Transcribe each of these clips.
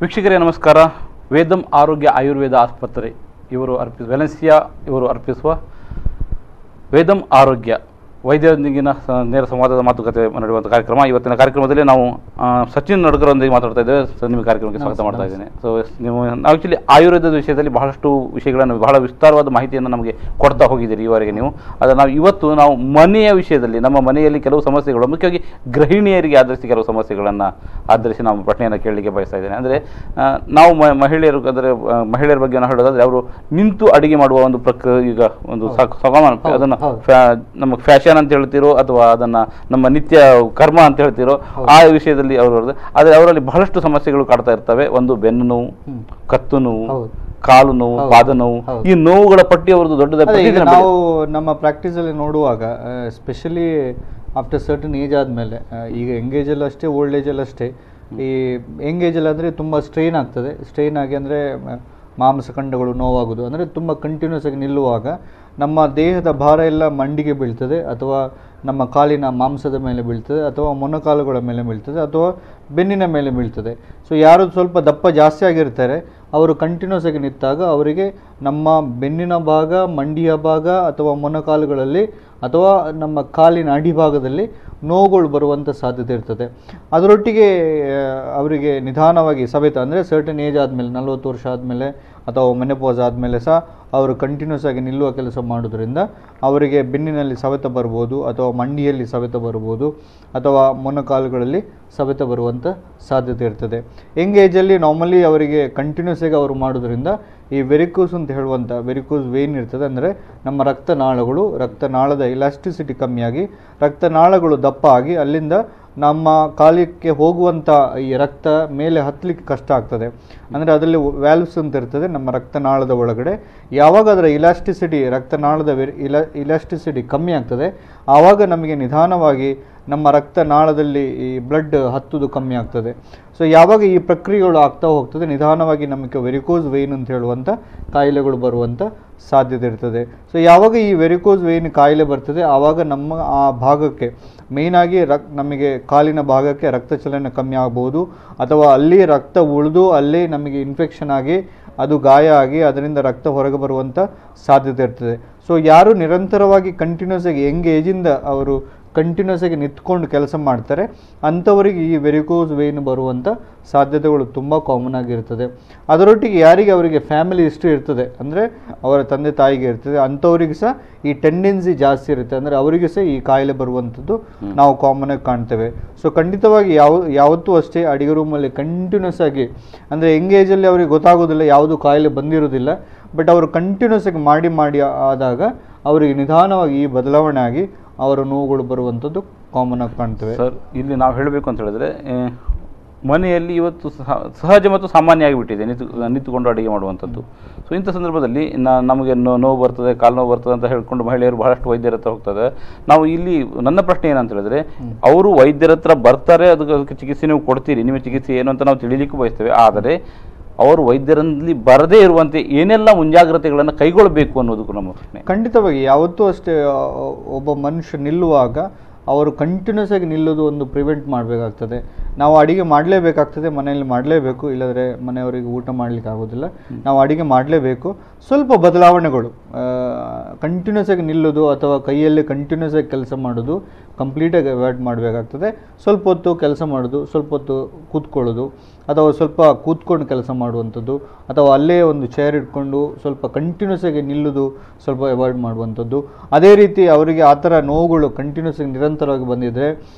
ವೀಕ್ಷಕರೇ ನಮಸ್ಕಾರ. ವೇದಂ ಆರೋಗ್ಯ ಆಯುರ್ವೇದ ಆಸ್ಪತ್ರೆ ವೆಲೆನ್ಸಿಯಾ ಇವರು ಅರ್ಪಿಸುವ ವೇದಂ ಆರೋಗ್ಯ ವೈದ್ಯರೊಂದಿಗಿನ ನೇರ ಸಂವಾದದ ಮಾತುಕತೆ ನಡೆಯುವಂಥ ಕಾರ್ಯಕ್ರಮ. ಇವತ್ತಿನ ಕಾರ್ಯಕ್ರಮದಲ್ಲಿ ನಾವು ಸಚಿನ್ ನಡ್ಕರೊಂದಿಗೆ ಮಾತಾಡ್ತಾ ಇದ್ದೇವೆ. ಸರ್, ನಿಮ್ಮ ಕಾರ್ಯಕ್ರಮಕ್ಕೆ ಸ್ವಾಗತ ಮಾಡ್ತಾ ಇದ್ದೇನೆ. ಸೊ ನಾವು ಆ್ಯಕ್ಚುಲಿ ಆಯುರ್ವೇದದ ವಿಷಯದಲ್ಲಿ ಬಹಳಷ್ಟು ವಿಷಯಗಳನ್ನು, ಬಹಳ ವಿಸ್ತಾರವಾದ ಮಾಹಿತಿಯನ್ನು ನಮಗೆ ಕೊಡ್ತಾ ಹೋಗಿದ್ದೀರಿ ಈವರೆಗೆ ನೀವು. ಆದರೆ ನಾವು ಮನೆಯ ವಿಷಯದಲ್ಲಿ, ನಮ್ಮ ಮನೆಯಲ್ಲಿ ಕೆಲವು ಸಮಸ್ಯೆಗಳು, ಮುಖ್ಯವಾಗಿ ಗೃಹಿಣಿಯರಿಗೆ ಆಧರಿಸಿ ಕೆಲವು ಸಮಸ್ಯೆಗಳನ್ನು ಆಧರಿಸಿ ನಾವು ಪ್ರಶ್ನೆಯನ್ನು ಕೇಳಲಿಕ್ಕೆ ಬಯಸ್ತಾ ಇದ್ದೇನೆ. ಅಂದರೆ ನಾವು ಮಹಿಳೆಯರ ಬಗ್ಗೆ ಹೇಳೋದಾದರೆ, ಅವರು ನಿಂತು ಅಡುಗೆ ಮಾಡುವ ಒಂದು ಈಗ ಒಂದು ಅದನ್ನು ನಮ್ಮ ಫ್ಯಾಷನ್ ಅಂತ ಹೇಳ್ತಿರೋ ಅಥವಾ ಅದನ್ನ ನಮ್ಮ ನಿತ್ಯ ಕರ್ಮ ಅಂತ ಹೇಳ್ತಿರೋ ಆ ವಿಷಯದಲ್ಲಿ ಅವರು. ಆದರೆ ಅವರಲ್ಲಿ ಬಹಳಷ್ಟು ಸಮಸ್ಯೆಗಳು ಕಾಡ್ತಾ ಇರ್ತವೆ. ಒಂದು ಬೆನ್ನು ನೋವು, ಕತ್ತು ನೋವು, ಕಾಲು ನೋವು, ಪಾದ ನೋವು, ಈ ನೋವುಗಳ ಪಟ್ಟಿ ಅವರದ್ದು ದೊಡ್ಡದಾಗಿ ನಾವು ನಮ್ಮ ಪ್ರಾಕ್ಟೀಸ್ ಅಲ್ಲಿ ನೋಡುವಾಗ, ಎಸ್ಪೆಷಲಿ ಆಫ್ಟರ್ ಸರ್ಟನ್ ಏಜ್ ಆದಮೇಲೆ, ಈಗ ಯಂಗ್ ಏಜಲ್ಲಿ ಅಷ್ಟೇ, ಓಲ್ಡ್ ಏಜಲ್ಲಿ ಅಷ್ಟೇ. ಈ ಯಂಗ್ ಏಜಲ್ಲಿ ಅಂದರೆ ತುಂಬ ಸ್ಟ್ರೈನ್ ಆಗ್ತದೆ. ಸ್ಟ್ರೈನ್ ಆಗಿ ಅಂದರೆ ಮಾಂಸಖಂಡಗಳು ನೋವಾಗೋದು, ಅಂದರೆ ತುಂಬ ಕಂಟಿನ್ಯೂಸ್ ಆಗಿ ನಿಲ್ಲುವಾಗ ನಮ್ಮ ದೇಹದ ಭಾರ ಎಲ್ಲ ಮಂಡಿಗೆ ಬೀಳ್ತದೆ, ಅಥವಾ ನಮ್ಮ ಕಾಲಿನ ಮಾಂಸದ ಮೇಲೆ ಬೀಳ್ತದೆ, ಅಥವಾ ಮೊಣಕಾಲುಗಳ ಮೇಲೆ ಬೀಳ್ತದೆ, ಅಥವಾ ಬೆನ್ನಿನ ಮೇಲೆ ಬೀಳ್ತದೆ. ಸೊ ಯಾರು ಸ್ವಲ್ಪ ದಪ್ಪ ಜಾಸ್ತಿ ಆಗಿರ್ತಾರೆ, ಅವರು ಕಂಟಿನ್ಯೂಸ್ ಆಗಿ ನಿಂತಾಗ ಅವರಿಗೆ ನಮ್ಮ ಬೆನ್ನಿನ ಭಾಗ, ಮಂಡಿಯ ಭಾಗ, ಅಥವಾ ಮೊಣಕಾಲುಗಳಲ್ಲಿ, ಅಥವಾ ನಮ್ಮ ಕಾಲಿನ ಅಡಿಭಾಗದಲ್ಲಿ ನೋವುಗಳು ಬರುವಂಥ ಸಾಧ್ಯತೆ ಇರ್ತದೆ. ಅದರೊಟ್ಟಿಗೆ ಅವರಿಗೆ ನಿಧಾನವಾಗಿ ಸವೆತ, ಅಂದರೆ ಸರ್ಟನ್ ಏಜ್ ಆದಮೇಲೆ, 40 ವರ್ಷ ಆದಮೇಲೆ ಅಥವಾ ಮೆನೋಪಾಸ್ ಆದಮೇಲೆ ಸಹ ಅವರು ಕಂಟಿನ್ಯೂಸ್ ಆಗಿ ನಿಲ್ಲುವ ಕೆಲಸ ಮಾಡೋದ್ರಿಂದ ಅವರಿಗೆ ಬೆನ್ನಿನಲ್ಲಿ ಸವೆತ ಬರ್ಬೋದು, ಅಥವಾ ಮಂಡಿಯಲ್ಲಿ ಸವೆತ ಬರ್ಬೋದು, ಅಥವಾ ಮೊಣಕಾಲುಗಳಲ್ಲಿ ಸವೆತ ಬರುವಂಥ ಸಾಧ್ಯತೆ ಇರ್ತದೆ. ಯಂಗ್ ಏಜಲ್ಲಿ ನಾರ್ಮಲಿ ಅವರಿಗೆ ಕಂಟಿನ್ಯೂಸ್ ಆಗಿ ಅವರು ಮಾಡೋದ್ರಿಂದ ಈ ವೆರಿಕೋಸ್ ಅಂತ ಹೇಳುವಂಥ ವೆರಿಕೋಸ್ ವೇನ್ ಇರ್ತದೆ. ಅಂದರೆ ನಮ್ಮ ರಕ್ತನಾಳದ ಇಲಾಸ್ಟಿಸಿಟಿ ಕಮ್ಮಿಯಾಗಿ ರಕ್ತನಾಳಗಳು ದಪ್ಪ ಆಗಿ ಅಲ್ಲಿಂದ ನಮ್ಮ ಕಾಲಕ್ಕೆ ಹೋಗುವಂಥ ಈ ರಕ್ತ ಮೇಲೆ ಹತ್ತಲಿಕ್ಕೆ ಕಷ್ಟ ಆಗ್ತದೆ. ಅಂದರೆ ಅದರಲ್ಲಿ ವ್ಯಾಲ್ವ್ಸ್ ಅಂತ ಇರ್ತದೆ ನಮ್ಮ ರಕ್ತನಾಳದ ಒಳಗಡೆ. ಯಾವಾಗ ಅದರ ರಕ್ತನಾಳದ ಇಲಾಸ್ಟಿಸಿಟಿ ಕಮ್ಮಿ ಆಗ್ತದೆ, ಆವಾಗ ನಮಗೆ ನಿಧಾನವಾಗಿ ನಮ್ಮ ರಕ್ತನಾಳದಲ್ಲಿ ಈ ಬ್ಲಡ್ ಹತ್ತುದು ಕಮ್ಮಿ ಆಗ್ತದೆ. ಸೊ ಯಾವಾಗ ಈ ಪ್ರಕ್ರಿಯೆಗಳು ಆಗ್ತಾ ಹೋಗ್ತದೆ, ನಿಧಾನವಾಗಿ ನಮಗೆ ವೆರಿಕೋಸ್ ವೇನ್ ಅಂತ ಹೇಳುವಂಥ ಕಾಯಿಲೆಗಳು ಬರುವಂಥ ಸಾಧ್ಯತೆ ಇರ್ತದೆ. ಸೊ ಯಾವಾಗ ಈ ವೆರಿಕೋಸ್ ವೇನ್ ಕಾಯಿಲೆ ಬರ್ತದೆ, ಆವಾಗ ನಮ್ಮ ಆ ಭಾಗಕ್ಕೆ ಮೇಯ್ನಾಗಿ ನಮಗೆ ಕಾಲಿನ ಭಾಗಕ್ಕೆ ರಕ್ತ ಚಲನೆ ಕಮ್ಮಿ ಆಗ್ಬೋದು, ಅಥವಾ ಅಲ್ಲಿ ರಕ್ತ ಉಳಿದು ಅಲ್ಲೇ ನಮಗೆ ಇನ್ಫೆಕ್ಷನ್ ಆಗಿ ಅದು ಗಾಯ ಆಗಿ ಅದರಿಂದ ರಕ್ತ ಹೊರಗೆ ಬರುವಂಥ ಸಾಧ್ಯತೆ ಇರ್ತದೆ. ಸೊ ಯಾರು ನಿರಂತರವಾಗಿ ಕಂಟಿನ್ಯೂಸ್ ಆಗಿ ಯಂಗ್ ಏಜಿಂದ ಅವರು ಕಂಟಿನ್ಯೂಸ್ ಆಗಿ ನಿಂತ್ಕೊಂಡು ಕೆಲಸ ಮಾಡ್ತಾರೆ, ಅಂಥವರಿಗೆ ಈ ವೆರಿಕೋಸ್ ವೇನ್ ಬರುವಂಥ ಸಾಧ್ಯತೆಗಳು ತುಂಬ ಕಾಮನ್ ಆಗಿರ್ತದೆ. ಅದರೊಟ್ಟಿಗೆ ಯಾರಿಗೆ ಅವರಿಗೆ ಫ್ಯಾಮಿಲಿ ಹಿಸ್ಟ್ರಿ ಇರ್ತದೆ, ಅಂದರೆ ಅವರ ತಂದೆ ತಾಯಿಗೆ ಇರ್ತದೆ, ಅಂಥವ್ರಿಗೆ ಸಹ ಈ ಟೆಂಡೆನ್ಸಿ ಜಾಸ್ತಿ ಇರುತ್ತೆ. ಅಂದರೆ ಅವರಿಗೆ ಸಹ ಈ ಕಾಯಿಲೆ ಬರುವಂಥದ್ದು ನಾವು ಕಾಮನ್ ಆಗಿ ಕಾಣ್ತೇವೆ. ಸೊ ಖಂಡಿತವಾಗಿ ಯಾವತ್ತೂ ಅಷ್ಟೇ ಅಡಿಗೆ ರೂಮಲ್ಲಿ ಕಂಟಿನ್ಯೂಸ್ ಆಗಿ, ಅಂದರೆ ಯಂಗ್ ಏಜಲ್ಲಿ ಅವರಿಗೆ ಗೊತ್ತಾಗೋದಿಲ್ಲ, ಯಾವುದು ಕಾಯಿಲೆ ಬಂದಿರೋದಿಲ್ಲ, ಬಟ್ ಅವರು ಕಂಟಿನ್ಯೂಸ್ ಆಗಿ ಮಾಡಿ ಆದಾಗ ಅವರಿಗೆ ನಿಧಾನವಾಗಿ ಈ ಬದಲಾವಣೆ ಆಗಿ ಅವರ ನೋವುಗಳು ಬರುವಂಥದ್ದು ಕಾಮನ್ ಆಗಿ ಕಾಣ್ತೇವೆ. ಸರ್, ಇಲ್ಲಿ ನಾವು ಹೇಳಬೇಕು ಅಂತ ಹೇಳಿದ್ರೆ, ಮನೆಯಲ್ಲಿ ಇವತ್ತು ಸಹಜ ಮತ್ತು ಸಾಮಾನ್ಯ ಆಗಿಬಿಟ್ಟಿದೆ ನಿಂತುಕೊಂಡು ಅಡುಗೆ ಮಾಡುವಂಥದ್ದು. ಸೊ ಇಂಥ ಸಂದರ್ಭದಲ್ಲಿ ನಮಗೆ ನೋವು ಬರ್ತದೆ, ಕಾಲು ನೋವು ಬರ್ತದೆ ಅಂತ ಹೇಳ್ಕೊಂಡು ಮಹಿಳೆಯರು ಬಹಳಷ್ಟು ವೈದ್ಯರ ಹತ್ರ ಹೋಗ್ತದೆ. ನಾವು ಇಲ್ಲಿ ನನ್ನ ಪ್ರಶ್ನೆ ಏನಂತ ಹೇಳಿದ್ರೆ, ಅವರು ವೈದ್ಯರ ಹತ್ರ ಬರ್ತಾರೆ, ಅದಕ್ಕೆ ಚಿಕಿತ್ಸೆ ನೀವು ಕೊಡ್ತೀರಿ, ನಿಮ್ಮ ಚಿಕಿತ್ಸೆ ಏನು ಅಂತ ನಾವು ತಿಳಿಲಿಕ್ಕೂ ಬಯಸ್ತೇವೆ. ಆದರೆ ಅವರು ವೈದ್ಯರಲ್ಲಿ ಬರದೇ ಇರುವಂತೆ ಏನೆಲ್ಲ ಮುಂಜಾಗ್ರತೆಗಳನ್ನು ಕೈಗೊಳ್ಳಬೇಕು ಅನ್ನೋದಕ್ಕೂ ನಮ್ಮ ಪ್ರಶ್ನೆ. ಖಂಡಿತವಾಗಿ ಯಾವತ್ತೂ ಅಷ್ಟೇ ಒಬ್ಬ ಮನುಷ್ಯ ನಿಲ್ಲುವಾಗ ಅವರು ಕಂಟಿನ್ಯೂಸ್ ಆಗಿ ನಿಲ್ಲೋದು ಒಂದು ಪ್ರಿವೆಂಟ್ ಮಾಡಬೇಕಾಗ್ತದೆ. ನಾವು ಅಡಿಗೆ ಮಾಡಲೇಬೇಕಾಗ್ತದೆ, ಮನೆಯಲ್ಲಿ ಮಾಡಲೇಬೇಕು, ಇಲ್ಲದ್ರೆ ಮನೆಯವರಿಗೆ ಊಟ ಮಾಡಲಿಕ್ಕೆ ಆಗೋದಿಲ್ಲ. ನಾವು ಅಡಿಗೆ ಮಾಡಲೇಬೇಕು. ಸ್ವಲ್ಪ ಬದಲಾವಣೆಗಳು, ಕಂಟಿನ್ಯೂಸ್ ಆಗಿ ನಿಲ್ಲೋದು ಅಥವಾ ಕೈಯಲ್ಲಿ ಕಂಟಿನ್ಯೂಸ್ ಆಗಿ ಕೆಲಸ ಮಾಡೋದು ಕಂಪ್ಲೀಟಾಗಿ ಅವಾಯ್ಡ್ ಮಾಡಬೇಕಾಗ್ತದೆ. ಸ್ವಲ್ಪ ಹೊತ್ತು ಕೆಲಸ ಮಾಡೋದು, ಸ್ವಲ್ಪ ಹೊತ್ತು ಕೂತ್ಕೊಳ್ಳೋದು, ಅಥವಾ ಸ್ವಲ್ಪ ಕೂತ್ಕೊಂಡು ಕೆಲಸ ಮಾಡುವಂಥದ್ದು, ಅಥವಾ ಅಲ್ಲೇ ಒಂದು ಚೇರ್ ಇಟ್ಕೊಂಡು ಸ್ವಲ್ಪ ಕಂಟಿನ್ಯೂಸ್ ಆಗಿ ನಿಲ್ಲೋದು ಸ್ವಲ್ಪ ಅವಾಯ್ಡ್ ಮಾಡುವಂಥದ್ದು. ಅದೇ ರೀತಿ ಅವರಿಗೆ ಆ ಥರ ನೋವುಗಳು ಕಂಟಿನ್ಯೂಸ್ ಆಗಿ ನಿರಂತರವಾಗಿ ಬಂದಿದ್ದರೆ,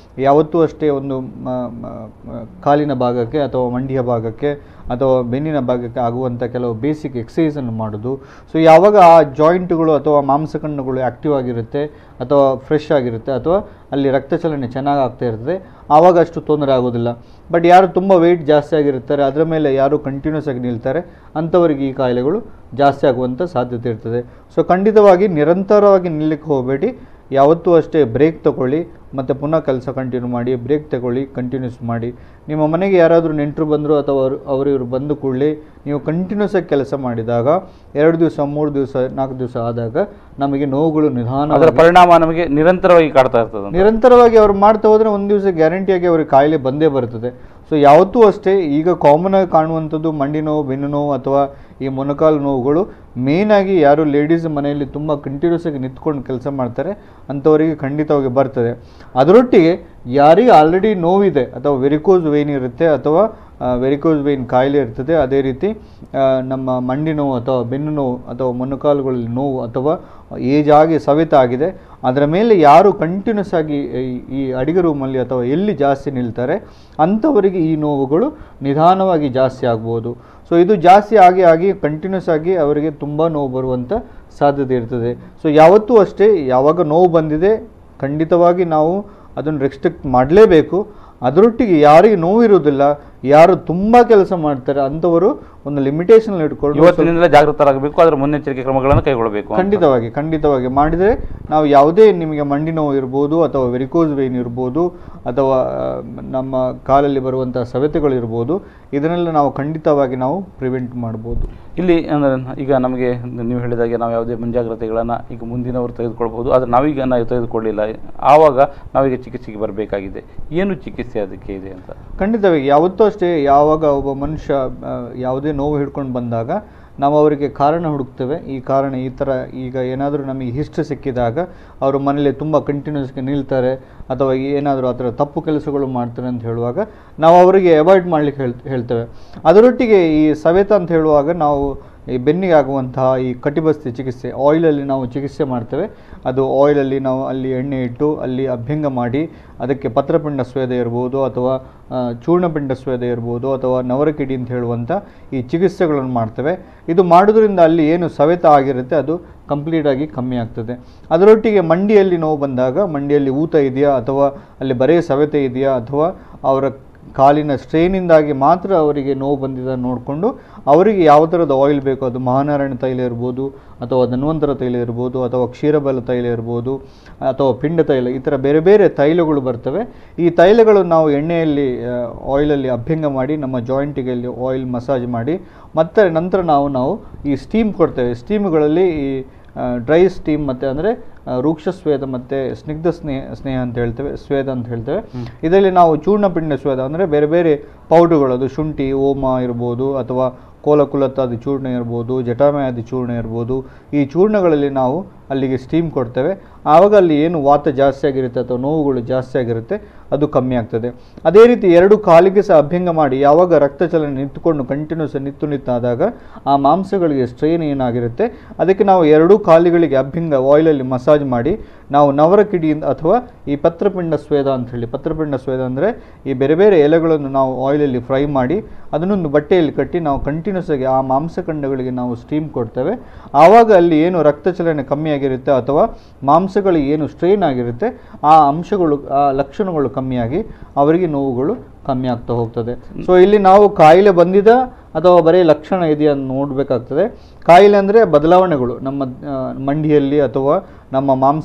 ಯಾವತ್ತೂ ಅಷ್ಟೇ ಒಂದು ಕಾಲಿನ ಭಾಗಕ್ಕೆ ಅಥವಾ ಮಂಡಿಯ ಭಾಗಕ್ಕೆ ಅಥವಾ ಬೆನ್ನಿನ ಭಾಗಕ್ಕೆ ಆಗುವಂಥ ಕೆಲವು ಬೇಸಿಕ್ ಎಕ್ಸಸೈಸನ್ನು ಮಾಡೋದು. ಸೊ ಯಾವಾಗ ಆ ಜಾಯಿಂಟ್ಗಳು ಅಥವಾ ಮಾಂಸಖಂಡಗಳು ಆ್ಯಕ್ಟಿವ್ ಆಗಿರುತ್ತೆ, ಅಥವಾ ಫ್ರೆಶ್ ಆಗಿರುತ್ತೆ, ಅಥವಾ ಅಲ್ಲಿ ರಕ್ತ ಚಲನೆ ಚೆನ್ನಾಗಿ ಆಗ್ತಾ ಇರ್ತದೆ, ಆವಾಗ ಅಷ್ಟು ತೊಂದರೆ ಆಗೋದಿಲ್ಲ. ಬಟ್ ಯಾರು ತುಂಬ ವೆಯ್ಟ್ ಜಾಸ್ತಿ ಆಗಿರ್ತಾರೆ, ಅದರ ಮೇಲೆ ಯಾರು ಕಂಟಿನ್ಯೂಸ್ ಆಗಿ ನಿಲ್ತಾರೆ, ಅಂಥವರಿಗೆ ಈ ಕಾಯಿಲೆಗಳು ಜಾಸ್ತಿ ಆಗುವಂಥ ಸಾಧ್ಯತೆ ಇರ್ತದೆ. ಸೊ ಖಂಡಿತವಾಗಿ ನಿರಂತರವಾಗಿ ನಿಲ್ಲಕ್ಕೆ ಹೋಗಬೇಡಿ. ಯಾವತ್ತೂ ಅಷ್ಟೇ ಬ್ರೇಕ್ ತಗೊಳ್ಳಿ, ಮತ್ತು ಪುನಃ ಕೆಲಸ ಕಂಟಿನ್ಯೂ ಮಾಡಿ, ಬ್ರೇಕ್ ತಗೊಳ್ಳಿ, ಕಂಟಿನ್ಯೂಸ್ ಮಾಡಿ. ನಿಮ್ಮ ಮನೆಗೆ ಯಾರಾದರೂ ನೆಂಟರು ಬಂದರು ಅಥವಾ ಅವರು ಬಂದು ಕೂಡಲೇ ನೀವು ಕಂಟಿನ್ಯೂಸ್ ಆಗಿ ಕೆಲಸ ಮಾಡಿದಾಗ 2 ದಿವಸ 3 ದಿವಸ 4 ದಿವಸ ಆದಾಗ ನಮಗೆ ನೋವುಗಳು ಅದರ ಪರಿಣಾಮ ನಮಗೆ ನಿರಂತರವಾಗಿ ಕಾಡ್ತಾ ಇರ್ತದೆ. ನಿರಂತರವಾಗಿ ಅವರು ಮಾಡ್ತಾ ಹೋದರೆ ಒಂದು ದಿವಸ ಗ್ಯಾರಂಟಿಯಾಗಿ ಅವ್ರಿಗೆ ಕಾಯಿಲೆ ಬಂದೇ ಬರ್ತದೆ. ಸೊ ಯಾವತ್ತೂ ಅಷ್ಟೇ ಈಗ ಕಾಮನಾಗಿ ಕಾಣುವಂಥದ್ದು ಮಂಡಿ ನೋವು, ಬೆನ್ನು ನೋವು ಅಥವಾ ಈ ಮೊಣಕಾಲು ನೋವುಗಳು ಮೇಯ್ನಾಗಿ ಯಾರು ಲೇಡೀಸ್ ಮನೆಯಲ್ಲಿ ತುಂಬ ಕಂಟಿನ್ಯೂಸ್ ಆಗಿ ನಿಂತ್ಕೊಂಡು ಕೆಲಸ ಮಾಡ್ತಾರೆ ಅಂಥವರಿಗೆ ಖಂಡಿತವಾಗಿ ಬರ್ತದೆ. ಅದರೊಟ್ಟಿಗೆ ಯಾರಿಗೆ ಆಲ್ರೆಡಿ ನೋವಿದೆ ಅಥವಾ ವೆರಿಕೋಸ್ ವೇನ್ ಇರುತ್ತೆ ಅಥವಾ ವೆರಿಕೋಸ್ ವೇನ್ ಕಾಯಿಲೆ ಇರ್ತದೆ, ಅದೇ ರೀತಿ ನಮ್ಮ ಮಂಡಿ ನೋವು ಅಥವಾ ಬೆನ್ನು ನೋವು ಅಥವಾ ಮೊಣಕಾಲುಗಳಲ್ಲಿ ನೋವು ಅಥವಾ ಏಜ್ ಆಗಿ ಸವೆತ ಆಗಿದೆ, ಅದರ ಮೇಲೆ ಯಾರು ಕಂಟಿನ್ಯೂಸ್ ಆಗಿ ಈ ಅಡಿಗೆ ರೂಮಲ್ಲಿ ಅಥವಾ ಎಲ್ಲಿ ಜಾಸ್ತಿ ನಿಲ್ತಾರೆ ಅಂಥವರಿಗೆ ಈ ನೋವುಗಳು ನಿಧಾನವಾಗಿ ಜಾಸ್ತಿ ಆಗ್ಬೋದು. ಸೊ ಇದು ಜಾಸ್ತಿ ಆಗಿ ಕಂಟಿನ್ಯೂಸ್ ಆಗಿ ಅವರಿಗೆ ತುಂಬ ನೋವು ಬರುವಂಥ ಸಾಧ್ಯತೆ ಇರ್ತದೆ. ಸೊ ಯಾವತ್ತೂ ಅಷ್ಟೇ ಯಾವಾಗ ನೋವು ಬಂದಿದೆ ಖಂಡಿತವಾಗಿ ನಾವು ಅದನ್ನು ರೆಸ್ಟ್ರಿಕ್ಟ್ ಮಾಡಲೇಬೇಕು. ಅದರೊಟ್ಟಿಗೆ ಯಾರಿಗೆ ನೋವು ಇರುವುದಿಲ್ಲ, ಯಾರು ತುಂಬ ಕೆಲಸ ಮಾಡ್ತಾರೆ ಅಂಥವರು ಒಂದು ಲಿಮಿಟೇಷನ್ ಇಟ್ಕೊಂಡು ಇವತ್ತಿನಿಂದ ಜಾಗೃತರಾಗಬೇಕು, ಅದರ ಮುನ್ನೆಚ್ಚರಿಕೆ ಕ್ರಮಗಳನ್ನು ಕೈಗೊಳ್ಳಬೇಕು. ಖಂಡಿತವಾಗಿ ಮಾಡಿದರೆ ನಾವು ಯಾವುದೇ ನಿಮಗೆ ಮಂಡಿ ನೋವು ಇರ್ಬೋದು ಅಥವಾ ವೆರಿಕೋಸ್ ವೇನ್ ಇರ್ಬೋದು ಅಥವಾ ನಮ್ಮ ಕಾಲಲ್ಲಿ ಬರುವಂಥ ಸವೆತಗಳು ಇರ್ಬೋದು, ಇದನ್ನೆಲ್ಲ ನಾವು ಖಂಡಿತವಾಗಿ ನಾವು ಪ್ರಿವೆಂಟ್ ಮಾಡ್ಬೋದು. ಇಲ್ಲಿ ಈಗ ನಮಗೆ ನೀವು ಹೇಳಿದಾಗೆ ನಾವು ಯಾವುದೇ ಮುಂಜಾಗ್ರತೆಗಳನ್ನು ಈಗ ಮುಂದಿನವರು ತೆಗೆದುಕೊಳ್ಬೋದು, ಆದರೆ ನಾವೀಗ ನಾವು ತೆಗೆದುಕೊಳ್ಳಿಲ್ಲ, ಆವಾಗ ನಾವೀಗ ಚಿಕಿತ್ಸೆಗೆ ಬರಬೇಕಾಗಿದೆ. ಏನು ಚಿಕಿತ್ಸೆ ಅದಕ್ಕೆ ಇದೆ ಅಂತ? ಖಂಡಿತವಾಗಿ ಯಾವತ್ತೂ ಅಷ್ಟೇ ಯಾವಾಗ ಒಬ್ಬ ಮನುಷ್ಯ ಯಾವುದೇ ನೋವು ಹಿಡ್ಕೊಂಡು ಬಂದಾಗ ನಾವು ಅವರಿಗೆ ಕಾರಣ ಹುಡುಕ್ತೇವೆ. ಈ ಕಾರಣ ಈ ಥರ ಈಗ ಏನಾದರೂ ನಮಗೆ ಹಿಸ್ಟ್ರಿ ಸಿಕ್ಕಿದಾಗ ಅವರು ಮನೇಲಿ ತುಂಬ ಕಂಟಿನ್ಯೂಸ್ಗೆ ನಿಲ್ತಾರೆ ಅಥವಾ ಏನಾದರೂ ಆ ಥರ ತಪ್ಪು ಕೆಲಸಗಳು ಮಾಡ್ತಾರೆ ಅಂತ ಹೇಳುವಾಗ ನಾವು ಅವರಿಗೆ ಅವಾಯ್ಡ್ ಮಾಡಲಿಕ್ಕೆ ಹೇಳ್ತೇವೆ. ಅದರೊಟ್ಟಿಗೆ ಈ ಸವೆತ ಅಂತ ಹೇಳುವಾಗ ನಾವು ಈ ಬೆನ್ನಿಗೆ ಆಗುವಂತಹ ಈ ಕಟಿಬಸ್ತಿ ಚಿಕಿತ್ಸೆ ಆಯಿಲಲ್ಲಿ ನಾವು ಚಿಕಿತ್ಸೆ ಮಾಡ್ತೇವೆ. ಅದು ಆಯಿಲಲ್ಲಿ ನಾವು ಅಲ್ಲಿ ಎಣ್ಣೆ ಇಟ್ಟು ಅಲ್ಲಿ ಅಭ್ಯಂಗ ಮಾಡಿ ಅದಕ್ಕೆ ಪತ್ರಪಿಂಡ ಸ್ವೇದ ಇರ್ಬೋದು ಅಥವಾ ಚೂರ್ಣಪಿಂಡ ಸ್ವೇದ ಇರ್ಬೋದು ಅಥವಾ ನವರಕಿಡಿ ಅಂತ ಹೇಳುವಂಥ ಈ ಚಿಕಿತ್ಸೆಗಳನ್ನು ಮಾಡ್ತೇವೆ. ಇದು ಮಾಡೋದ್ರಿಂದ ಅಲ್ಲಿ ಏನು ಸವೆತ ಆಗಿರುತ್ತೆ ಅದು ಕಂಪ್ಲೀಟಾಗಿ ಕಮ್ಮಿ ಆಗ್ತದೆ. ಅದರೊಟ್ಟಿಗೆ ಮಂಡಿಯಲ್ಲಿ ನೋವು ಬಂದಾಗ ಮಂಡಿಯಲ್ಲಿ ಊತ ಇದೆಯಾ ಅಥವಾ ಅಲ್ಲಿ ಬರೇ ಸವೆತ ಇದೆಯಾ ಅಥವಾ ಅವರ ಕಾಲಿನ ಸ್ಟ್ರೈನಿಂದಾಗಿ ಮಾತ್ರ ಅವರಿಗೆ ನೋವು ಬಂದಿದೆ ನೋಡಿಕೊಂಡು ಅವರಿಗೆ ಯಾವ ಥರದ ಆಯಿಲ್ ಬೇಕು, ಅದು ಮಹಾನಾರಾಯಣ ತೈಲ ಇರ್ಬೋದು ಅಥವಾ ಧನ್ವಂತರ ತೈಲ ಇರ್ಬೋದು ಅಥವಾ ಕ್ಷೀರಬಲ ತೈಲ ಇರ್ಬೋದು ಅಥವಾ ಪಿಂಡ ತೈಲ, ಈ ಥರ ಬೇರೆ ಬೇರೆ ತೈಲಗಳು ಬರ್ತವೆ. ಈ ತೈಲಗಳು ನಾವು ಎಣ್ಣೆಯಲ್ಲಿ ಆಯಿಲಲ್ಲಿ ಅಭ್ಯಂಗ ಮಾಡಿ ನಮ್ಮ ಜಾಯಿಂಟಿಗೆ ಅಲ್ಲಿ ಆಯಿಲ್ ಮಸಾಜ್ ಮಾಡಿ ಮತ್ತು ನಂತರ ನಾವು ಈ ಸ್ಟೀಮ್ ಕೊಡ್ತೇವೆ. ಸ್ಟೀಮ್ಗಳಲ್ಲಿ ಈ ಡ್ರೈ ಸ್ಟೀಮ್ ಮತ್ತು ಅಂದರೆ ರೂಕ್ಷ ಸ್ವೇದ ಮತ್ತು ಸ್ನಿಗ್ಧ ಸ್ನೇಹ ಅಂತ ಹೇಳ್ತೇವೆ, ಸ್ವೇದ ಅಂತ ಹೇಳ್ತೇವೆ. ಇದರಲ್ಲಿ ನಾವು ಚೂರ್ಣಪಿಂಡ ಸ್ವೇದ ಅಂದರೆ ಬೇರೆ ಬೇರೆ ಪೌಡ್ರುಗಳು, ಅದು ಶುಂಠಿ, ಓಮ ಇರ್ಬೋದು ಅಥವಾ ಕೋಲಕುಲತ್ತಾದಿ ಚೂರ್ಣ ಇರ್ಬೋದು, ಜಟಾಮಯಾದಿ ಚೂರ್ಣ ಇರ್ಬೋದು, ಈ ಚೂರ್ಣಗಳಲ್ಲಿ ನಾವು ಅಲ್ಲಿಗೆ ಸ್ಟೀಮ್ ಕೊಡ್ತೇವೆ. ಆವಾಗ ಅಲ್ಲಿ ಏನು ವಾತ ಜಾಸ್ತಿ ಆಗಿರುತ್ತೆ ಅಥವಾ ನೋವುಗಳು ಜಾಸ್ತಿ ಆಗಿರುತ್ತೆ ಅದು ಕಮ್ಮಿ ಆಗ್ತದೆ. ಅದೇ ರೀತಿ ಎರಡು ಕಾಲಿಗೆ ಸಹ ಅಭ್ಯಂಗ ಮಾಡಿ ಯಾವಾಗ ರಕ್ತ ಚಲನೆ ನಿಂತುಕೊಂಡು ಕಂಟಿನ್ಯೂಸ್ ನಿಂತಾದಾಗ ಆ ಮಾಂಸಗಳಿಗೆ ಸ್ಟ್ರೈನ್ ಏನಾಗಿರುತ್ತೆ ಅದಕ್ಕೆ ನಾವು ಎರಡೂ ಕಾಲಿಗಳಿಗೆ ಅಭ್ಯಂಗ ಆಯಿಲಲ್ಲಿ ಮಸಾಜ್ ಮಾಡಿ ನಾವು ನವರಕಿಡಿ ಅಥವಾ ಈ ಪತ್ರಪಿಂಡ ಸ್ವೇದ ಅಂತ ಹೇಳಿ, ಪತ್ರಪಿಂಡ ಸ್ವೇದ ಅಂದರೆ ಈ ಬೇರೆ ಬೇರೆ ಎಲೆಗಳನ್ನು ನಾವು ಆಯಿಲಲ್ಲಿ ಫ್ರೈ ಮಾಡಿ ಅದನ್ನೊಂದು ಬಟ್ಟೆಯಲ್ಲಿ ಕಟ್ಟಿ ನಾವು ಕಂಟಿನ್ಯೂಸ್ ಆಗಿ ಆ ಮಾಂಸಖಂಡಗಳಿಗೆ ನಾವು ಸ್ಟೀಮ್ ಕೊಡ್ತೇವೆ. ಆವಾಗ ಅಲ್ಲಿ ಏನು ರಕ್ತ ಚಲನೆ ಕಮ್ಮಿ ಆಗಿರುತ್ತೆ ಅಥವಾ ಮಾಂಸಗಳಿಗೆ ಏನು ಸ್ಟ್ರೈನ್ ಆಗಿರುತ್ತೆ ಆ ಅಂಶಗಳು ಆ ಲಕ್ಷಣಗಳು ಕಮ್ಮಿಯಾಗಿ ಅವರಿಗೆ ನೋವುಗಳು ಕಮ್ಮಿ ಆಗ್ತಾ ಹೋಗ್ತದೆ. ಸೊ ಇಲ್ಲಿ ನಾವು ಕಾಯಿಲೆ ಬಂದಿದ ಅಥವಾ ಬರೀ ಲಕ್ಷಣ ಇದೆಯಾ ಅಂತ ನೋಡಬೇಕಾಗ್ತದೆ. ಕಾಯಿಲೆ ಅಂದರೆ ಬದಲಾವಣೆಗಳು ನಮ್ಮ ಮಂಡಿಯಲ್ಲಿ ಅಥವಾ ನಮ್ಮ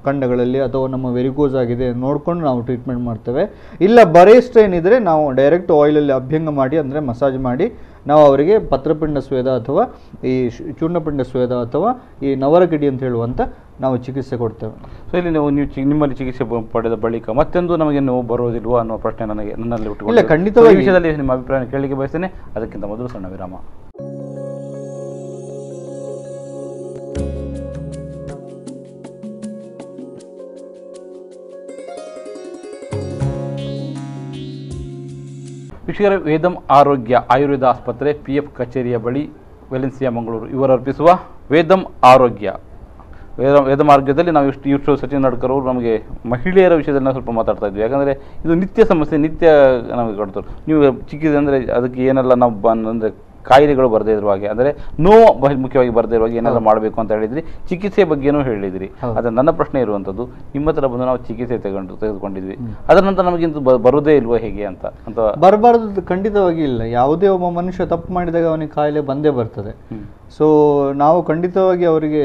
ಖಂಡಗಳಲ್ಲಿ ಅಥವಾ ನಮ್ಮ ವೆರಿಕೋಸ್ ಆಗಿದೆ ನೋಡಿಕೊಂಡು ನಾವು ಟ್ರೀಟ್ಮೆಂಟ್ ಮಾಡ್ತೇವೆ. ಇಲ್ಲ ಬರೇ ಸ್ಟ್ರೈನ್ ಇದ್ದರೆ ನಾವು ಡೈರೆಕ್ಟ್ ಆಯಿಲಲ್ಲಿ ಅಭ್ಯಂಗ ಮಾಡಿ ಅಂದರೆ ಮಸಾಜ್ ಮಾಡಿ ನಾವು ಅವರಿಗೆ ಪತ್ರಪಿಂಡ ಸ್ವೇದ ಅಥವಾ ಈ ಚೂರ್ಣಪಿಂಡ ಸ್ವೇದ ಅಥವಾ ಈ ನವರಕಿಡಿ ಅಂತ ಹೇಳುವಂಥ ನಾವು ಚಿಕಿತ್ಸೆ ಕೊಡ್ತೇವೆ. ಸೊ ಇಲ್ಲಿ ನೀವು ನಿಮ್ಮಲ್ಲಿ ಚಿಕಿತ್ಸೆ ಪಡೆದ ಬಳಿಕ ಮತ್ತೊಂದು ನಮಗೆ ನೋವು ಬರೋದಿಲ್ವಾ ಅನ್ನೋ ಪ್ರಶ್ನೆ ನನ್ನಲ್ಲಿ ಇಲ್ಲ, ಖಂಡಿತವಾಗಿ ಈ ವಿಷಯದಲ್ಲಿ ನಿಮ್ಮ ಅಭಿಪ್ರಾಯ ಕೇಳಲಿಕ್ಕೆ ಬಯಸ್ತೇನೆ. ಅದಕ್ಕಿಂತ ಮೊದಲು ಸಣ್ಣ ವಿರಾಮ. ವೀಕ್ಷಕರೇ, ವೇದಂ ಆರೋಗ್ಯ ಆಯುರ್ವೇದ ಆಸ್ಪತ್ರೆ PF ಕಚೇರಿಯ ಬಳಿ ವೆಲೆನ್ಸಿಯಾ ಮಂಗಳೂರು ಇವರು ಅರ್ಪಿಸುವ ವೇದಂ ಆರೋಗ್ಯ ವೇದಂ ಆರೋಗ್ಯದಲ್ಲಿ ನಾವು ಇಷ್ಟು ಸಚಿನ್ ನಡ್ಕರ್ ಅವರು ನಮಗೆ ಮಹಿಳೆಯರ ವಿಷಯದಲ್ಲಿ ನಾವು ಸ್ವಲ್ಪ ಮಾತಾಡ್ತಾ ಇದ್ವಿ. ಯಾಕಂದರೆ ಇದು ನಿತ್ಯ ಸಮಸ್ಯೆ, ನಿತ್ಯ ನಮಗೆ ಕೊಡ್ತಾರೆ. ನೀವು ಚಿಕಿತ್ಸೆ ಅಂದರೆ ಅದಕ್ಕೆ ಏನೆಲ್ಲ ನಾವು ಅಂದರೆ ಕಾಯಿಲೆಗಳು ಬರದೇ ಇರುವ ಹಾಗೆ, ಅಂದರೆ ನೋವು ಮುಖ್ಯವಾಗಿ ಬರದೇ ಇರುವ ಹಾಗೆ ಏನೆಲ್ಲ ಮಾಡಬೇಕು ಅಂತ ಹೇಳಿದ್ರಿ. ಚಿಕಿತ್ಸೆ ಬಗ್ಗೆನೂ ಹೇಳಿದ್ರಿ. ಅದು ನನ್ನ ಪ್ರಶ್ನೆ ಇರುವಂಥದ್ದು, ನಿಮ್ಮ ಹತ್ರ ಬಂದು ನಾವು ಚಿಕಿತ್ಸೆ ತೆಗೆದುಕೊಂಡಿದ್ವಿ, ಅದರ ನಂತರ ನಮಗಿಂತ ಬರೋದೇ ಇಲ್ವಾ ಹೇಗೆ ಅಂತ ಬರಬಾರ್ದು? ಖಂಡಿತವಾಗಿ ಇಲ್ಲ. ಯಾವುದೇ ಒಬ್ಬ ಮನುಷ್ಯ ತಪ್ಪು ಮಾಡಿದಾಗ ಅವನಿಗೆ ಕಾಯಿಲೆ ಬಂದೇ ಬರ್ತದೆ. ಸೊ ನಾವು ಖಂಡಿತವಾಗಿ ಅವರಿಗೆ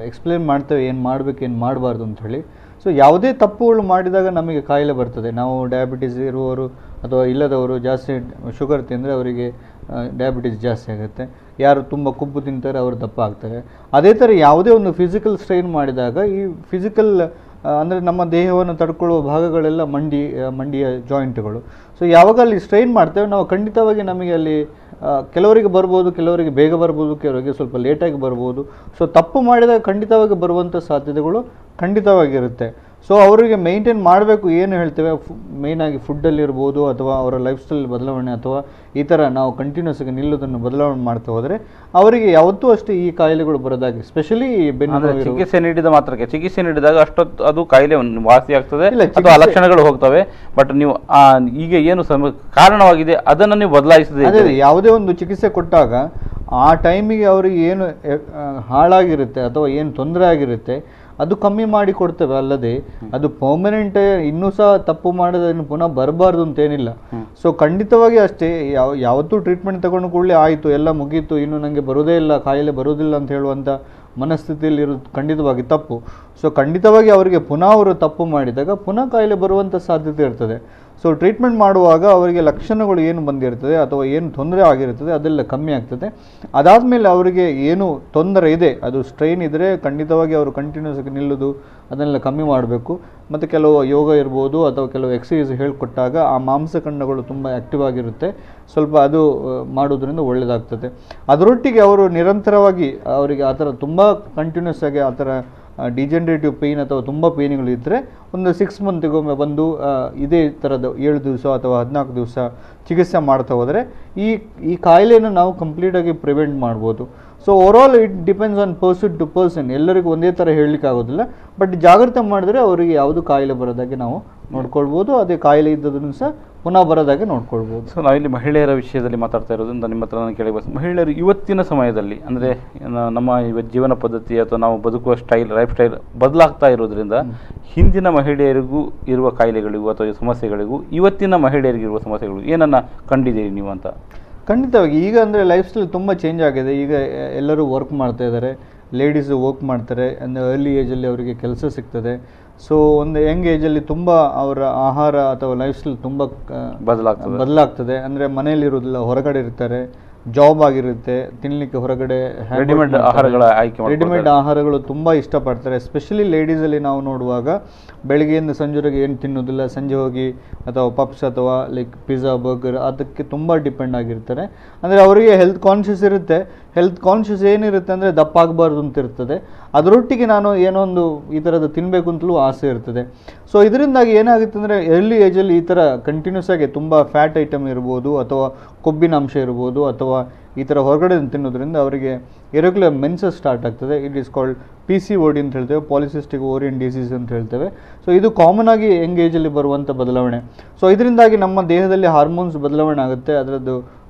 ಎಕ್ಸ್ಪ್ಲೇನ್ ಮಾಡ್ತೇವೆ ಏನು ಮಾಡಬೇಕು ಏನು ಮಾಡಬಾರ್ದು ಅಂತ ಹೇಳಿ. ಸೊ ಯಾವುದೇ ತಪ್ಪುಗಳು ಮಾಡಿದಾಗ ನಮಗೆ ಕಾಯಿಲೆ ಬರ್ತದೆ. ನಾವು ಡಯಾಬಿಟಿಸ್ ಇರುವವರು ಅಥವಾ ಇಲ್ಲದವರು ಜಾಸ್ತಿ ಶುಗರ್ ತಿಂದರೆ ಅವರಿಗೆ ಡಯಾಬಿಟಿಸ್ ಜಾಸ್ತಿ ಆಗುತ್ತೆ. ಯಾರು ತುಂಬ ಕೊಬ್ಬು ತಿಂತಾರೆ ಅವರು ದಪ್ಪ ಆಗ್ತಾರೆ. ಅದೇ ಥರ ಯಾವುದೇ ಒಂದು ಫಿಸಿಕಲ್ ಸ್ಟ್ರೈನ್ ಮಾಡಿದಾಗ ಈ ಫಿಸಿಕಲ್ ಅಂದರೆ ನಮ್ಮ ದೇಹವನ್ನು ತಡ್ಕೊಳ್ಳುವ ಭಾಗಗಳೆಲ್ಲ ಮಂಡಿಯ ಜಾಯಿಂಟ್ಗಳು. ಸೊ ಯಾವಾಗ ಅಲ್ಲಿ ಸ್ಟ್ರೈನ್ ಮಾಡ್ತೇವೆ ನಾವು ಖಂಡಿತವಾಗಿ ನಮಗೆ ಅಲ್ಲಿ ಕೆಲವರಿಗೆ ಬರ್ಬೋದು, ಕೆಲವರಿಗೆ ಬೇಗ ಬರ್ಬೋದು, ಕೆಲವರಿಗೆ ಸ್ವಲ್ಪ ಲೇಟಾಗಿ ಬರ್ಬೋದು. ಸೊ ತಪ್ಪು ಮಾಡಿದಾಗ ಖಂಡಿತವಾಗಿ ಬರುವಂಥ ಸಾಧ್ಯತೆಗಳು ಖಂಡಿತವಾಗಿರುತ್ತೆ. ಸೊ ಅವರಿಗೆ ಮೇಂಟೈನ್ ಮಾಡಬೇಕು, ಏನು ಹೇಳ್ತೇವೆ ಮೇಯ್ನಾಗಿ ಫುಡ್ಡಲ್ಲಿರ್ಬೋದು ಅಥವಾ ಅವರ ಲೈಫ್ ಸ್ಟೈಲ್ ಬದಲಾವಣೆ ಅಥವಾ ಈ ಥರ ನಾವು ಕಂಟಿನ್ಯೂಸ್ ಆಗಿ ನಿಲ್ಲೋದನ್ನು ಬದಲಾವಣೆ ಮಾಡ್ತಾ ಹೋದರೆ ಅವರಿಗೆ ಯಾವತ್ತೂ ಅಷ್ಟೇ ಈ ಕಾಯಿಲೆಗಳು ಬರೋದಾಗಿ, ಸ್ಪೆಷಲಿ ಚಿಕಿತ್ಸೆ ನೀಡಿದ ಮಾತ್ರಕ್ಕೆ, ಚಿಕಿತ್ಸೆ ನೀಡಿದಾಗ ಅಷ್ಟೊತ್ತು ಅದು ಕಾಯಿಲೆ ವಾಸಿ ಆಗ್ತದೆ ಅಥವಾ ಲಕ್ಷಣಗಳು ಹೋಗ್ತವೆ. ಬಟ್ ನೀವು ಈಗ ಏನು ಕಾರಣವಾಗಿದೆ ಅದನ್ನು ನೀವು ಬದಲಾಯಿಸದೆ, ಅದೇ ಯಾವುದೇ ಒಂದು ಚಿಕಿತ್ಸೆ ಕೊಟ್ಟಾಗ ಆ ಟೈಮಿಗೆ ಅವರಿಗೆ ಏನು ಹಾಳಾಗಿರುತ್ತೆ ಅಥವಾ ಏನು ತೊಂದರೆ ಆಗಿರುತ್ತೆ ಅದು ಕಮ್ಮಿ ಮಾಡಿ ಕೊಡ್ತೇವೆ, ಅಲ್ಲದೆ ಅದು ಪರ್ಮನೆಂಟ್ ಇನ್ನೂ ಸಹ ತಪ್ಪು ಮಾಡೋದನ್ನು ಪುನಃ ಬರಬಾರ್ದು ಅಂತೇನಿಲ್ಲ. ಸೊ ಖಂಡಿತವಾಗಿ ಅಷ್ಟೇ, ಯಾವತ್ತೂ ಟ್ರೀಟ್ಮೆಂಟ್ ತಗೊಂಡು ಕೂಡಲೇ ಆಯಿತು ಎಲ್ಲ ಮುಗೀತು ಇನ್ನು ನನಗೆ ಬರೋದೇ ಇಲ್ಲ, ಕಾಯಿಲೆ ಬರೋದಿಲ್ಲ ಅಂತ ಹೇಳುವಂಥ ಮನಸ್ಥಿತಿಯಲ್ಲಿ ಇರೋದು ಖಂಡಿತವಾಗಿ ತಪ್ಪು. ಸೊ ಖಂಡಿತವಾಗಿ ಅವರಿಗೆ ಪುನಃ ಅವರು ತಪ್ಪು ಮಾಡಿದಾಗ ಪುನಃ ಕಾಯಿಲೆ ಬರುವಂಥ ಸಾಧ್ಯತೆ ಇರ್ತದೆ. ಸೊ ಟ್ರೀಟ್ಮೆಂಟ್ ಮಾಡುವಾಗ ಅವರಿಗೆ ಲಕ್ಷಣಗಳು ಏನು ಬಂದಿರ್ತದೆ ಅಥವಾ ಏನು ತೊಂದರೆ ಆಗಿರ್ತದೆ ಅದೆಲ್ಲ ಕಮ್ಮಿ ಆಗ್ತದೆ. ಅದಾದಮೇಲೆ ಅವರಿಗೆ ಏನು ತೊಂದರೆ ಇದೆ, ಅದು ಸ್ಟ್ರೈನ್ ಇದ್ದರೆ ಖಂಡಿತವಾಗಿ ಅವರು ಕಂಟಿನ್ಯೂಸ್ ಆಗಿ ನಿಲ್ಲೋದು ಅದನ್ನೆಲ್ಲ ಕಮ್ಮಿ ಮಾಡಬೇಕು. ಮತ್ತು ಕೆಲವು ಯೋಗ ಇರ್ಬೋದು ಅಥವಾ ಕೆಲವು ಎಕ್ಸಸೈಸ್ ಹೇಳಿಕೊಟ್ಟಾಗ ಆ ಮಾಂಸಖಂಡಗಳು ತುಂಬ ಆ್ಯಕ್ಟಿವ್ ಆಗಿರುತ್ತೆ, ಸ್ವಲ್ಪ ಅದು ಮಾಡೋದ್ರಿಂದ ಒಳ್ಳೆಯದಾಗ್ತದೆ. ಅದರೊಟ್ಟಿಗೆ ಅವರು ನಿರಂತರವಾಗಿ ಅವರಿಗೆ ಆ ಥರ ತುಂಬ ಕಂಟಿನ್ಯೂಸ್ ಆಗಿ ಆ ಥರ ಡಿಜೆನರೇಟಿವ್ ಪೇಯ್ನ್ ಅಥವಾ ತುಂಬ ಪೇಯ್ನ್ಗಳು ಇದ್ದರೆ ಒಂದು 6 ಮಂತಿಗೊಮ್ಮೆ ಬಂದು ಇದೇ ಥರದ 7 ದಿವಸ ಅಥವಾ 14 ದಿವಸ ಚಿಕಿತ್ಸೆ ಮಾಡ್ತಾ ಹೋದರೆ ಈ ಕಾಯಿಲೆಯನ್ನು ನಾವು ಕಂಪ್ಲೀಟಾಗಿ ಪ್ರಿವೆಂಟ್ ಮಾಡ್ಬೋದು. So overall it depends on person to person, ಎಲ್ಲರಿಗೂ ಒಂದೇ ಥರ ಹೇಳಲಿಕ್ಕೆ ಆಗೋದಿಲ್ಲ. ಬಟ್ ಜಾಗ್ರತೆ ಮಾಡಿದ್ರೆ ಅವರಿಗೆ ಯಾವುದು ಕಾಯಿಲೆ ಬರೋದಾಗೆ ನಾವು ನೋಡ್ಕೊಳ್ಬೋದು, ಅದೇ ಕಾಯಿಲೆ ಇದ್ದದನ್ನು ಸಹ ಪುನಃ ಬರೋದಾಗೆ ನೋಡ್ಕೊಳ್ಬೋದು. ಸೊ ನಾವಿಲ್ಲಿ ಮಹಿಳೆಯರ ವಿಷಯದಲ್ಲಿ ಮಾತಾಡ್ತಾ ಇರೋದ್ರಿಂದ ನಿಮ್ಮ ಹತ್ರ ನಾನು ಕೇಳಬೇಕು, ಮಹಿಳೆಯರು ಇವತ್ತಿನ ಸಮಯದಲ್ಲಿ ಅಂದರೆ ನಮ್ಮ ಜೀವನ ಪದ್ಧತಿ ಅಥವಾ ನಾವು ಬದುಕುವ ಲೈಫ್ ಸ್ಟೈಲ್ ಬದಲಾಗ್ತಾ ಇರೋದ್ರಿಂದ ಹಿಂದಿನ ಮಹಿಳೆಯರಿಗೂ ಇರುವ ಕಾಯಿಲೆಗಳಿಗೂ ಅಥವಾ ಸಮಸ್ಯೆಗಳಿಗೂ ಇವತ್ತಿನ ಮಹಿಳೆಯರಿಗಿರುವ ಸಮಸ್ಯೆಗಳು ಏನನ್ನ ಕಂಡಿದ್ದೀರಿ ನೀವು ಅಂತ? ಖಂಡಿತವಾಗಿ ಈಗ ಅಂದರೆ ಲೈಫ್ ಸ್ಟೈಲ್ ತುಂಬ ಚೇಂಜ್ ಆಗಿದೆ. ಈಗ ಎಲ್ಲರೂ ವರ್ಕ್ ಮಾಡ್ತಾ ಇದ್ದಾರೆ, ಲೇಡೀಸು ವರ್ಕ್ ಮಾಡ್ತಾರೆ, ಅಂದರೆ ಅರ್ಲಿ ಏಜಲ್ಲಿ ಅವರಿಗೆ ಕೆಲಸ ಸಿಗ್ತದೆ. ಸೊ ಒಂದು ಯಂಗ್ ಏಜಲ್ಲಿ ತುಂಬ ಅವರ ಆಹಾರ ಅಥವಾ ಲೈಫ್ ಸ್ಟೈಲ್ ತುಂಬ ಬದಲಾಗ್ತದೆ. ಅಂದರೆ ಮನೆಯಲ್ಲಿರೋದಿಲ್ಲ, ಹೊರಗಡೆ ಇರ್ತಾರೆ, ಜಾಬ್ ಆಗಿರುತ್ತೆ, ತಿನ್ನಲಿಕ್ಕೆ ಹೊರಗಡೆ ರೆಡಿಮೇಡ್ ಆಹಾರಗಳು ತುಂಬ ಇಷ್ಟಪಡ್ತಾರೆ. ಎಸ್ಪೆಷಲಿ ಲೇಡೀಸಲ್ಲಿ ನಾವು ನೋಡುವಾಗ ಬೆಳಗ್ಗೆಯಿಂದ ಸಂಜೆವರೆಗೆ ಏನು ತಿನ್ನೋದಿಲ್ಲ, ಸಂಜೆ ಹೋಗಿ ಅಥವಾ ಪಪ್ಸ್ ಅಥವಾ ಲೈಕ್ ಪಿಜ್ಜಾ ಬರ್ಗರ್ ಅದಕ್ಕೆ ತುಂಬ ಡಿಪೆಂಡ್ ಆಗಿರ್ತಾರೆ. ಅಂದರೆ ಅವರಿಗೆ ಹೆಲ್ತ್ ಕಾನ್ಷಿಯಸ್ ಇರುತ್ತೆ. ಹೆಲ್ತ್ ಕಾನ್ಷಿಯಸ್ ಏನಿರುತ್ತೆ ಅಂದರೆ ದಪ್ಪ ಆಗಬಾರ್ದು ಅಂತ ಇರ್ತದೆ, ಅದರೊಟ್ಟಿಗೆ ನಾನು ಏನೋ ಒಂದು ಈ ಥರದ್ದು ತಿನ್ನಬೇಕು ಅಂತಲೂ ಆಸೆ ಇರ್ತದೆ. ಸೊ ಇದರಿಂದಾಗಿ ಏನಾಗುತ್ತೆ ಅಂದರೆ ಎರ್ಲಿ ಏಜಲ್ಲಿ ಈ ಥರ ಕಂಟಿನ್ಯೂಸ್ ಆಗಿ ತುಂಬ ಫ್ಯಾಟ್ ಐಟಮ್ ಇರ್ಬೋದು ಅಥವಾ ಕೊಬ್ಬಿನ ಅಂಶ ಇರ್ಬೋದು ಅಥವಾ ಈ ಥರ ಹೊರಗಡೆ ತಿನ್ನೋದ್ರಿಂದ ಅವರಿಗೆ ಇರೆಗ್ಯುಲರ್ ಮೆನ್ಸಸ್ ಸ್ಟಾರ್ಟ್ ಆಗ್ತದೆ. ಇಟ್ ಈಸ್ ಕಾಲ್ಡ್ PCOD ಅಂತ ಹೇಳ್ತೇವೆ, ಪಾಲಿಸಿಸ್ಟಿಕ್ ಓರಿಯನ್ ಡಿಸೀಸ್ ಅಂತ ಹೇಳ್ತೇವೆ. ಸೊ ಇದು ಕಾಮನ್ ಆಗಿ ಯಂಗ್ ಏಜಲ್ಲಿ ಬರುವಂಥ ಬದಲಾವಣೆ. ಸೊ ಇದರಿಂದಾಗಿ ನಮ್ಮ ದೇಹದಲ್ಲಿ ಹಾರ್ಮೋನ್ಸ್ ಬದಲಾವಣೆ ಆಗುತ್ತೆ, ಅದರದ್ದು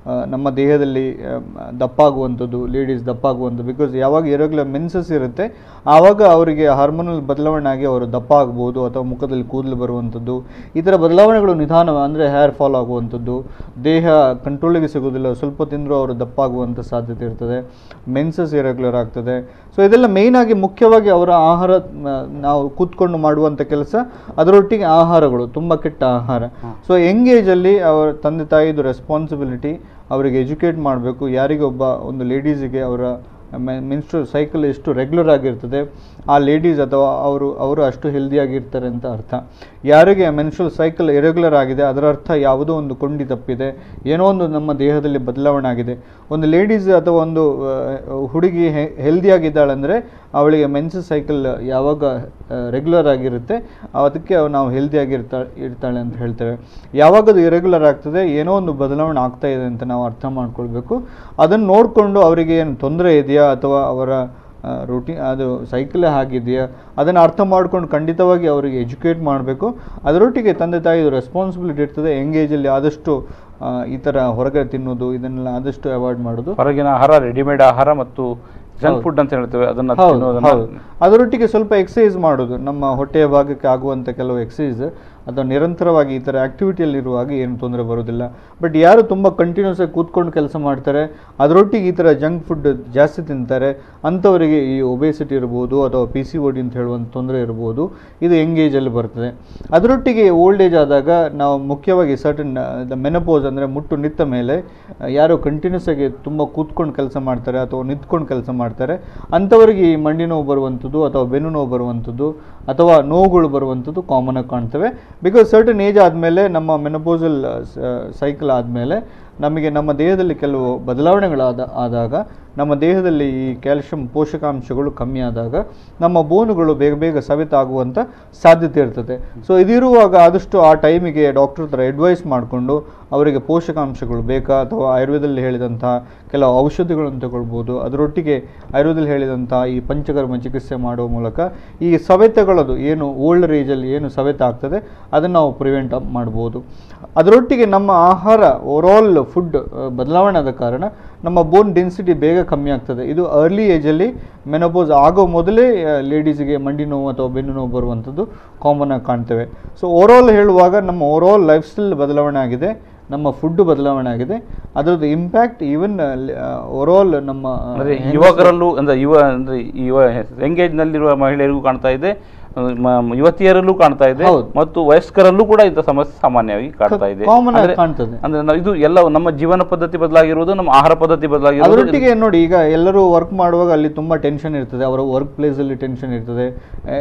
ನಮ್ಮ ದೇಹದಲ್ಲಿ ದಪ್ಪಾಗುವಂಥದ್ದು, ಲೇಡೀಸ್ ದಪ್ಪಾಗುವಂಥದ್ದು. ಬಿಕಾಸ್ ಯಾವಾಗ ಇರೆಗ್ಯುಲರ್ ಮೆನ್ಸಸ್ ಇರುತ್ತೆ ಆವಾಗ ಅವರಿಗೆ ಹಾರ್ಮೋನಲ್ ಬದಲಾವಣೆ ಆಗಿ ಅವರು ದಪ್ಪ ಆಗ್ಬೋದು ಅಥವಾ ಮುಖದಲ್ಲಿ ಕೂದಲು ಬರುವಂಥದ್ದು, ಈ ಥರ ಬದಲಾವಣೆಗಳು ನಿಧಾನ ಅಂದರೆ ಹೇರ್ ಫಾಲ್ ಆಗುವಂಥದ್ದು, ದೇಹ ಕಂಟ್ರೋಲಿಗೆ ಸಿಗೋದಿಲ್ಲ, ಸ್ವಲ್ಪ ತಿಂದರೂ ಅವರು ದಪ್ಪ ಆಗುವಂಥ ಸಾಧ್ಯತೆ ಇರ್ತದೆ, ಮೆನ್ಸಸ್ ಇರೆಗ್ಯುಲರ್ ಆಗ್ತದೆ. ಸೊ ಇದೆಲ್ಲ ಮೇಯ್ನಾಗಿ ಮುಖ್ಯವಾಗಿ ಅವರ ಆಹಾರ, ನಾವು ಕೂತ್ಕೊಂಡು ಮಾಡುವಂಥ ಕೆಲಸ, ಅದರೊಟ್ಟಿಗೆ ಆಹಾರಗಳು ತುಂಬ ಕೆಟ್ಟ ಆಹಾರ. ಸೊ ಯಂಗ್ ಏಜಲ್ಲಿ ಅವರ ತಂದೆ ತಾಯಿದು ರೆಸ್ಪಾನ್ಸಿಬಿಲಿಟಿ ಅವರಿಗೆ ಎಜುಕೇಟ್ ಮಾಡಬೇಕು. ಯಾರಿಗೊಬ್ಬ ಒಂದು ಲೇಡೀಸಿಗೆ ಅವರ ಮೆನ್ಸ್ಟ್ರುವಲ್ ಸೈಕಲ್ ಎಷ್ಟು ರೆಗ್ಯುಲರ್ ಆಗಿರ್ತದೆ ಆ ಲೇಡೀಸ್ ಅಥವಾ ಅವರು ಅಷ್ಟು ಹೆಲ್ದಿಯಾಗಿರ್ತಾರೆ ಅಂತ ಅರ್ಥ. ಯಾರಿಗೆ ಮೆನ್ಸ್ಟ್ರುವಲ್ ಸೈಕಲ್ ಇರೆಗ್ಯುಲರ್ ಆಗಿದೆ ಅದರ ಅರ್ಥ ಯಾವುದೋ ಒಂದು ಕೊಂಡಿ ತಪ್ಪಿದೆ, ಏನೋ ಒಂದು ನಮ್ಮ ದೇಹದಲ್ಲಿ ಬದಲಾವಣೆ ಆಗಿದೆ. ಒಂದು ಲೇಡೀಸ್ ಅಥವಾ ಒಂದು ಹುಡುಗಿ ಹೆಲ್ದಿಯಾಗಿದ್ದಾಳೆ ಅಂದರೆ ಅವಳಿಗೆ ಮೆನ್ಸಸ್ ಸೈಕಲ್ ಯಾವಾಗ ರೆಗ್ಯುಲರ್ ಆಗಿರುತ್ತೆ ಅದಕ್ಕೆ ನಾವು ಇರ್ತಾಳೆ ಅಂತ ಹೇಳ್ತೇವೆ. ಯಾವಾಗ ಅದು ಇರೆಗ್ಯುಲರ್ ಆಗ್ತದೆ ಏನೋ ಒಂದು ಬದಲಾವಣೆ ಆಗ್ತಾ ಇದೆ ಅಂತ ನಾವು ಅರ್ಥ ಮಾಡ್ಕೊಳ್ಬೇಕು. ಅದನ್ನು ನೋಡಿಕೊಂಡು ಅವರಿಗೆ ಏನು ತೊಂದರೆ ಇದೆಯಾ ಅಥವಾ ಅವರ ರೂಟೀನ್ ಅದು ಸೈಕಲೇ ಆಗಿದೆಯಾ ಅದನ್ನು ಅರ್ಥ ಮಾಡ್ಕೊಂಡು ಖಂಡಿತವಾಗಿ ಅವರಿಗೆ ಎಜುಕೇಟ್ ಮಾಡಬೇಕು. ಅದರೊಟ್ಟಿಗೆ ತಂದೆ ತಾಯಿದು ರೆಸ್ಪಾನ್ಸಿಬಿಲಿಟಿ ಇರ್ತದೆ. ಯಂಗ್ ಏಜಲ್ಲಿ ಆದಷ್ಟು ಈ ಥರ ಹೊರಗಡೆ ತಿನ್ನೋದು ಇದನ್ನೆಲ್ಲ ಆದಷ್ಟು ಅವಾಯ್ಡ್ ಮಾಡೋದು. ಹೊರಗಿನ ಆಹಾರ, ರೆಡಿಮೇಡ್ ಆಹಾರ ಮತ್ತು ಜಂಕ್ ಫುಡ್ ಅಂತ ಹೇಳ್ತೇವೆ ಅದನ್ನು ಅದರೊಟ್ಟಿಗೆ ಸ್ವಲ್ಪ ಎಕ್ಸಸೈಸ್ ಮಾಡೋದು, ನಮ್ಮ ಹೊಟ್ಟೆಯ ಭಾಗಕ್ಕೆ ಆಗುವಂಥ ಕೆಲವು ಎಕ್ಸಸೈಸ್ ಅಥವಾ ನಿರಂತರವಾಗಿ ಈ ಥರ ಆ್ಯಕ್ಟಿವಿಟಿಯಲ್ಲಿರುವಾಗ ಏನು ತೊಂದರೆ ಬರೋದಿಲ್ಲ. ಬಟ್ ಯಾರು ತುಂಬ ಕಂಟಿನ್ಯೂಸ್ ಆಗಿ ಕೂತ್ಕೊಂಡು ಕೆಲಸ ಮಾಡ್ತಾರೆ, ಅದರೊಟ್ಟಿಗೆ ಈ ಥರ ಜಂಕ್ ಫುಡ್ ಜಾಸ್ತಿ ತಿಂತಾರೆ, ಅಂಥವರಿಗೆ ಈ ಒಬೇಸಿಟಿ ಇರ್ಬೋದು ಅಥವಾ PCOD ಅಂತ ಹೇಳುವಂಥ ತೊಂದರೆ ಇರ್ಬೋದು, ಇದು ಯಂಗ್ ಏಜಲ್ಲಿ ಬರ್ತದೆ. ಅದರೊಟ್ಟಿಗೆ ಓಲ್ಡ್ ಏಜ್ ಆದಾಗ ನಾವು ಮುಖ್ಯವಾಗಿ ಸರ್ಟನ್ ಮೆನಪೋಸ್ ಅಂದರೆ ಮುಟ್ಟು ನಿಂತ ಮೇಲೆ ಯಾರು ಕಂಟಿನ್ಯೂಸ್ ಆಗಿ ತುಂಬ ಕೂತ್ಕೊಂಡು ಕೆಲಸ ಮಾಡ್ತಾರೆ ಅಥವಾ ನಿಂತ್ಕೊಂಡು ಕೆಲಸ ಮಾಡ್ತಾರೆ, ಅಂಥವರಿಗೆ ಈ ಮಂಡಿ ನೋವು ಬರುವಂಥದ್ದು ಅಥವಾ ಬೆನ್ನು ನೋವು ಬರುವಂಥದ್ದು ಅಥವಾ ನೋವುಗಳು ಬರುವಂಥದ್ದು ಕಾಮನ್ ಆಗಿ ಕಾಣ್ತವೆ. ಬಿಕಾಸ್ ಸರ್ಟನ್ ಏಜ್ ಆದಮೇಲೆ, ನಮ್ಮ ಮೆನಪೋಸಲ್ ಸೈಕಲ್ ಆದಮೇಲೆ ನಮಗೆ ನಮ್ಮ ದೇಹದಲ್ಲಿ ಕೆಲವು ಬದಲಾವಣೆಗಳಾದಾಗ, ನಮ್ಮ ದೇಹದಲ್ಲಿ ಈ ಕ್ಯಾಲ್ಶಿಯಂ ಪೋಷಕಾಂಶಗಳು ಕಮ್ಮಿ ಆದಾಗ ನಮ್ಮ ಬೋನುಗಳು ಬೇಗ ಬೇಗ ಸವೆತ ಆಗುವಂಥ ಸಾಧ್ಯತೆ ಇರ್ತದೆ. ಸೊ ಇದಿರುವಾಗ ಆದಷ್ಟು ಆ ಟೈಮಿಗೆ ಡಾಕ್ಟರ್ ಹತ್ರ ಅಡ್ವೈಸ್ ಮಾಡಿಕೊಂಡು ಅವರಿಗೆ ಪೋಷಕಾಂಶಗಳು ಬೇಕಾ ಅಥವಾ ಆಯುರ್ವೇದದಲ್ಲಿ ಹೇಳಿದಂತಹ ಕೆಲವು ಔಷಧಿಗಳನ್ನು ತಗೊಳ್ಬೋದು. ಅದರೊಟ್ಟಿಗೆ ಆಯುರ್ವೇದದಲ್ಲಿ ಹೇಳಿದಂಥ ಈ ಪಂಚಕರ್ಮ ಚಿಕಿತ್ಸೆ ಮಾಡುವ ಮೂಲಕ ಈ ಸವೆತಗಳದು ಏನು ಓಲ್ಡರ್ ಏಜಲ್ಲಿ ಏನು ಸವೆತ ಆಗ್ತದೆ ಅದನ್ನು ನಾವು ಪ್ರಿವೆಂಟ್ ಮಾಡ್ಬೋದು. ಅದರೊಟ್ಟಿಗೆ ನಮ್ಮ ಆಹಾರ ಓವರಾಲ್ ಫುಡ್ ಬದಲಾವಣೆ ಆದ ಕಾರಣ ನಮ್ಮ ಬೋನ್ ಡೆನ್ಸಿಟಿ ಬೇಗ ಕಮ್ಮಿ ಆಗ್ತದೆ. ಇದು ಅರ್ಲಿ ಏಜಲ್ಲಿ ಮೆನೋಪೋಸ್ ಆಗೋ ಮೊದಲೇ ಲೇಡೀಸಿಗೆ ಮಂಡಿ ನೋವು ಅಥವಾ ಬೆನ್ನು ನೋವು ಬರುವಂಥದ್ದು ಕಾಮನ್ ಆಗಿ ಕಾಣ್ತೇವೆ. ಸೊ ಓವರಾಲ್ ಹೇಳುವಾಗ ನಮ್ಮ ಓವರಾಲ್ ಲೈಫ್ ಸ್ಟೈಲ್ ಬದಲಾವಣೆ ಆಗಿದೆ, ನಮ್ಮ ಫುಡ್ ಬದಲಾವಣೆ ಆಗಿದೆ. ಅದರದ್ದು ಇಂಪ್ಯಾಕ್ಟ್ ಈವನ್ ಓವರಾಲ್ ನಮ್ಮ ಯುವಕರಲ್ಲೂ ಅಂದರೆ ಎಂಗೇಜ್ನಲ್ಲಿರುವ ಮಹಿಳೆಯರಿಗೂ ಕಾಣ್ತಾ ಇದೆ, ಯುವತಿಯರಲ್ಲೂ ಕಾಣ್ತಾ ಇದೆ, ಮತ್ತು ವಯಸ್ಕರಲ್ಲೂ ಕೂಡ ಇಂಥ ಸಮಸ್ಯೆ ಸಾಮಾನ್ಯವಾಗಿ ಕಾಣ್ತಾ ಇದೆ. ಅಂದ್ರೆ ಇದು ಎಲ್ಲ ನಮ್ಮ ಜೀವನ ಪದ್ಧತಿ ಬದಲಾಗಿರುವುದು, ನಮ್ಮ ಆಹಾರ ಪದ್ಧತಿ ಬದಲಾಗಿರುವುದು. ಅದರೊಟ್ಟಿಗೆ ನೋಡಿ, ಈಗ ಎಲ್ಲರೂ ವರ್ಕ್ ಮಾಡುವಾಗ ಅಲ್ಲಿ ತುಂಬ ಟೆನ್ಷನ್ ಇರ್ತದೆ, ಅವರ ವರ್ಕ್ ಪ್ಲೇಸಲ್ಲಿ ಟೆನ್ಷನ್ ಇರ್ತದೆ.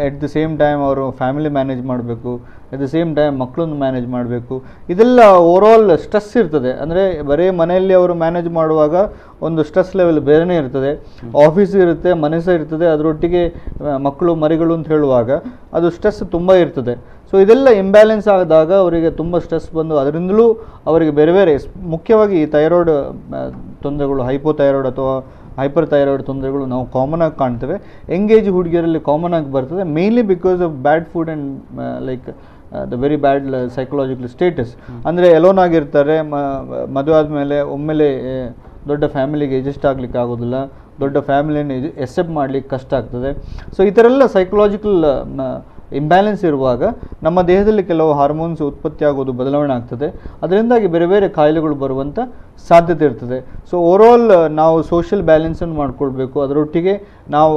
ಎಟ್ ದಿ ಸೇಮ್ ಟೈಮ್ ಅವರು ಫ್ಯಾಮಿಲಿ ಮ್ಯಾನೇಜ್ ಮಾಡಬೇಕು, ಎಟ್ ದಿ ಸೇಮ್ ಟೈಮ್ ಮಕ್ಕಳನ್ನು ಮ್ಯಾನೇಜ್ ಮಾಡಬೇಕು. ಇದೆಲ್ಲ ಓವರಾಲ್ ಸ್ಟ್ರೆಸ್ ಇರ್ತದೆ. ಅಂದರೆ ಬರೀ ಮನೆಯಲ್ಲಿ ಅವರು ಮ್ಯಾನೇಜ್ ಮಾಡುವಾಗ ಒಂದು ಸ್ಟ್ರೆಸ್ ಲೆವೆಲ್ ಬೇರೆಯೇ ಇರ್ತದೆ, ಆಫೀಸ್ ಇರುತ್ತೆ, ಮನೆ ಸಹ ಇರ್ತದೆ, ಅದರೊಟ್ಟಿಗೆ ಮಕ್ಕಳು ಮರಿಗಳು ಅಂತ ಹೇಳುವಾಗ ಅದು ಸ್ಟ್ರೆಸ್ ತುಂಬ ಇರ್ತದೆ. ಸೊ ಇದೆಲ್ಲ ಇಂಬ್ಯಾಲೆನ್ಸ್ ಆದಾಗ ಅವರಿಗೆ ತುಂಬ ಸ್ಟ್ರೆಸ್ ಬಂದು ಅದರಿಂದಲೂ ಅವರಿಗೆ ಬೇರೆ ಬೇರೆ ಮುಖ್ಯವಾಗಿ ಈ ಥೈರಾಯ್ಡ್ ತೊಂದರೆಗಳು, ಹೈಪೋಥೈರಾಯ್ಡ್ ಅಥವಾ ಹೈಪರ್ ಥೈರಾಯ್ಡ್ ತೊಂದರೆಗಳು ನಾವು ಕಾಮನ್ ಆಗಿ ಕಾಣ್ತೇವೆ. ಎಂಗೇಜ್ ಹುಡುಗಿಯರಲ್ಲಿ ಕಾಮನ್ ಆಗಿ ಬರ್ತದೆ, mainly because of bad food and like the very bad psychological status. ಅಂದರೆ ಎಲೋನ್ ಆಗಿರ್ತಾರೆ, ಮದುವೆ ಆದಮೇಲೆ ಒಮ್ಮೆಲೆ ದೊಡ್ಡ ಫ್ಯಾಮಿಲಿಗೆ ಅಡ್ಜಸ್ಟ್ ಆಗಲಿಕ್ಕೆ ಆಗೋದಿಲ್ಲ, ದೊಡ್ಡ ಫ್ಯಾಮಿಲಿಯನ್ನು ಎಕ್ಸೆಪ್ಟ್ ಮಾಡಲಿಕ್ಕೆ ಕಷ್ಟ ಆಗ್ತದೆ. ಸೊ ಈ ಥರ ಎಲ್ಲ ಸೈಕಲಾಜಿಕಲ್ ಇಂಬ್ಯಾಲೆನ್ಸ್ ಇರುವಾಗ ನಮ್ಮ ದೇಹದಲ್ಲಿ ಕೆಲವು ಹಾರ್ಮೋನ್ಸ್ ಉತ್ಪತ್ತಿ ಆಗೋದು ಬದಲಾವಣೆ ಆಗ್ತದೆ, ಅದರಿಂದಾಗಿ ಬೇರೆ ಬೇರೆ ಕಾಯಿಲೆಗಳು ಬರುವಂಥ ಸಾಧ್ಯತೆ ಇರ್ತದೆ. ಸೊ ಓವರಾಲ್ ನಾವು ಸೋಷಿಯಲ್ ಬ್ಯಾಲೆನ್ಸನ್ನು ಮಾಡ್ಕೊಳ್ಬೇಕು. ಅದರೊಟ್ಟಿಗೆ ನಾವು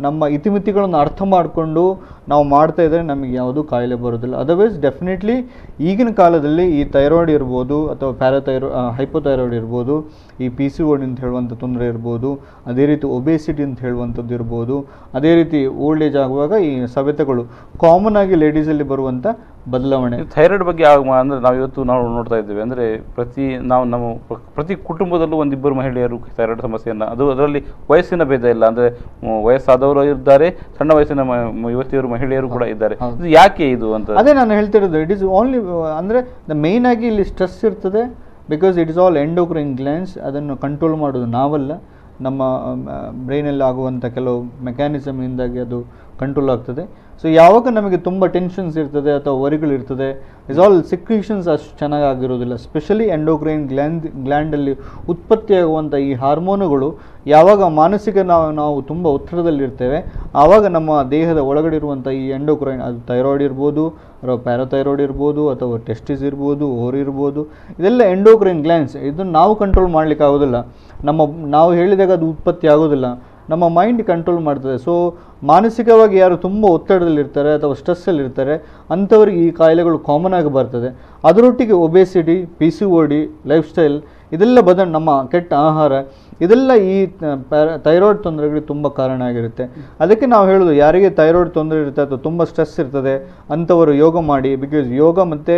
ನಮ್ಮ ಇತಿಮಿತಿಗಳನ್ನು ಅರ್ಥ ಮಾಡಿಕೊಂಡು ನಾವು ಮಾಡ್ತಾ ಇದ್ದರೆ ನಮಗೆ ಯಾವುದೂ ಕಾಯಿಲೆ ಬರೋದಿಲ್ಲ. ಅದರ್ವೈಸ್ ಡೆಫಿನೆಟ್ಲಿ ಈಗಿನ ಕಾಲದಲ್ಲಿ ಈ ಥೈರಾಯ್ಡ್ ಇರ್ಬೋದು ಅಥವಾ ಹೈಪೋಥೈರಾಯ್ಡ್ ಇರ್ಬೋದು, ಈ PCOD ಅಂತ ಹೇಳುವಂಥ ತೊಂದರೆ ಇರ್ಬೋದು, ಅದೇ ರೀತಿ ಒಬೇಸಿಟಿ ಅಂತ ಹೇಳುವಂಥದ್ದು ಇರ್ಬೋದು, ಅದೇ ರೀತಿ ಓಲ್ಡ್ ಏಜ್ ಆಗುವಾಗ ಈ ಸವೆತಗಳು ಕಾಮನ್ ಆಗಿ ಲೇಡೀಸಲ್ಲಿ ಬರುವಂಥ ಬದಲಾವಣೆ. ಥೈರಾಯ್ಡ್ ಬಗ್ಗೆ ಅಂದರೆ ನಾವು ನೋಡ್ತಾ ಇದ್ದೇವೆ, ಅಂದರೆ ನಮ್ಮ ಪ್ರತಿ ಕುಟುಂಬದಲ್ಲೂ ಒಂದಿಬ್ಬರು ಮಹಿಳೆಯರು ಥೈರಾಯ್ಡ್ ಸಮಸ್ಯೆಯನ್ನು, ಅದರಲ್ಲಿ ವಯಸ್ಸಿನ ಭೇದ ಇಲ್ಲ, ಅಂದರೆ ವಯಸ್ಸಾದವರು ಇದ್ದಾರೆ, ಸಣ್ಣ ವಯಸ್ಸಿನ ಯುವತಿಯರು ಮಹಿಳೆಯರು ಕೂಡ ಇದ್ದಾರೆ. ಯಾಕೆ ಇದು ಅಂತ ಅದೇ ನಾನು ಹೇಳ್ತಿರೋದು. ಇಟ್ ಈಸ್ ಓನ್ಲಿ ಅಂದರೆ ಮೇಯ್ನ್ ಆಗಿ ಇಲ್ಲಿ ಸ್ಟ್ರೆಸ್ ಇರ್ತದೆ, because it is all endocrine glands. ಅದನ್ನು ಕಂಟ್ರೋಲ್ ಮಾಡೋದು ನಾವಲ್ಲ, ನಮ್ಮ ಬ್ರೈನಲ್ಲಿ ಆಗುವಂಥ ಕೆಲವು ಮೆಕ್ಯಾನಿಸಮ್ನಿಂದಾಗಿ ಅದು ಕಂಟ್ರೋಲ್ ಆಗ್ತದೆ. ಸೊ ಯಾವಾಗ ನಮಗೆ ತುಂಬ ಟೆನ್ಷನ್ಸ್ ಇರ್ತದೆ ಅಥವಾ ವರಿಗಳಿರ್ತದೆ, ಇಸ್ ಆಲ್ ಸಿಕ್ರೀಷನ್ಸ್ ಅಷ್ಟು ಚೆನ್ನಾಗಿರೋದಿಲ್ಲ. ಸ್ಪೆಷಲಿ ಎಂಡೋಕ್ರೈನ್ ಗ್ಲ್ಯಾಂಡಲ್ಲಿ ಉತ್ಪತ್ತಿಯಾಗುವಂಥ ಈ ಹಾರ್ಮೋನುಗಳು ಯಾವಾಗ ಮಾನಸಿಕ ನಾವು ತುಂಬ ಒತ್ತಡದಲ್ಲಿರ್ತೇವೆ, ಆವಾಗ ನಮ್ಮ ದೇಹದ ಒಳಗಡೆ ಇರುವಂಥ ಈ ಎಂಡೋಕ್ರೈನ್, ಅದು ಥೈರಾಯ್ಡ್ ಇರ್ಬೋದು ಅಥವಾ ಪ್ಯಾರಾಥೈರಾಯ್ಡ್ ಇರ್ಬೋದು ಅಥವಾ ಟೆಸ್ಟಿಸ್ ಇರ್ಬೋದು, ಓರಿ ಇರ್ಬೋದು, ಇದೆಲ್ಲ ಎಂಡೋಕ್ರೈನ್ ಗ್ಲ್ಯಾಂಡ್ಸ್. ಇದನ್ನು ನಾವು ಕಂಟ್ರೋಲ್ ಮಾಡಲಿಕ್ಕೆ ಆಗೋದಿಲ್ಲ, ನಾವು ಹೇಳಿದಾಗ ಅದು ಉತ್ಪತ್ತಿ ಆಗೋದಿಲ್ಲ, ನಮ್ಮ ಮೈಂಡ್ ಕಂಟ್ರೋಲ್ ಮಾಡ್ತದೆ. ಸೊ ಮಾನಸಿಕವಾಗಿ ಯಾರು ತುಂಬ ಒತ್ತಡದಲ್ಲಿರ್ತಾರೆ ಅಥವಾ ಸ್ಟ್ರೆಸ್ಸಲ್ಲಿರ್ತಾರೆ ಅಂಥವ್ರಿಗೆ ಈ ಕಾಯಿಲೆಗಳು ಕಾಮನ್ ಆಗಿ ಬರ್ತದೆ. ಅದರೊಟ್ಟಿಗೆ ಒಬೇಸಿಟಿ, PCOD, ಲೈಫ್ ಸ್ಟೈಲ್, ಇದೆಲ್ಲ ನಮ್ಮ ಕೆಟ್ಟ ಆಹಾರ, ಇದೆಲ್ಲ ಈ ಥೈರಾಯ್ಡ್ ತೊಂದರೆಗಳಿಗೆ ತುಂಬ ಕಾರಣ ಆಗಿರುತ್ತೆ. ಅದಕ್ಕೆ ನಾವು ಹೇಳೋದು, ಯಾರಿಗೆ ಥೈರಾಯ್ಡ್ ತೊಂದರೆ ಇರುತ್ತೆ ಅಥವಾ ತುಂಬ ಸ್ಟ್ರೆಸ್ ಇರ್ತದೆ ಅಂಥವರು ಯೋಗ ಮಾಡಿ. ಬಿಕಾಸ್ ಯೋಗ ಮತ್ತು